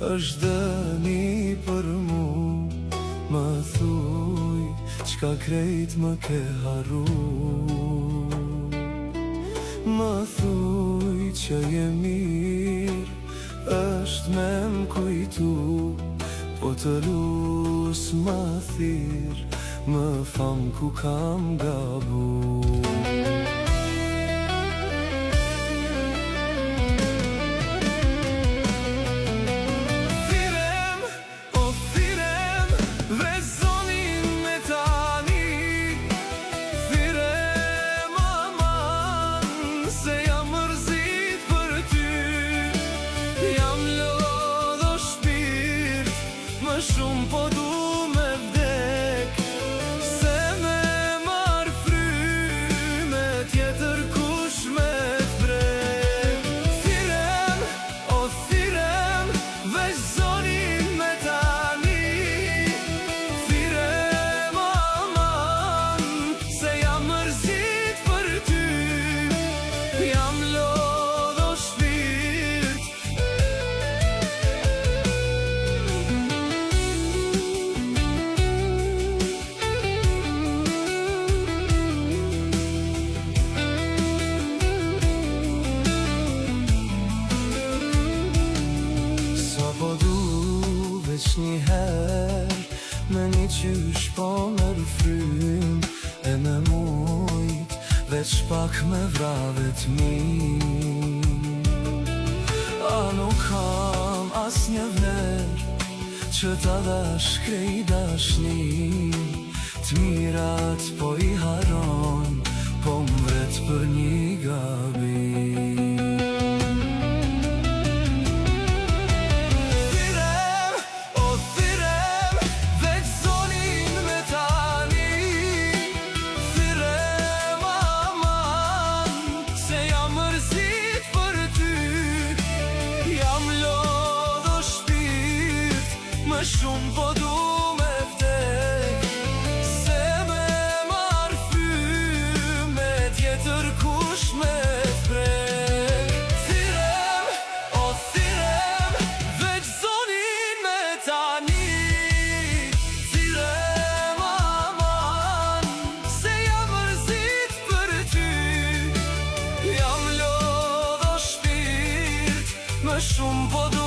është dëni për mu. Më thuj, qka krejt më ke harru. Më thuj që je mirë, është me m'kujtu. Po të lus më thirë, më fam ku kam gabu. Shumë po du me vdek, se me marrë fryme tjetër kush me t'vrek. Thirem, o thirem, veç zonin me tani. Thirem aman, se jam mërzit për ty. Jam lodh o shpirt. Po du veç njëher, me një qysh po me rëfrym. E me mujt, veç pak me vravet mi. A nuk kam as një vler, që ta dash krej dashni. T'mirat po i haron, po mret për një gabim. Shumë po du me vdek, se me marrë fryme tjetër kush me t'prek. Thirem, o thirem, veç zonin me tani. Thirem aman, se jam mërzit për ty. Jam lodh o shpirt, më shumë po du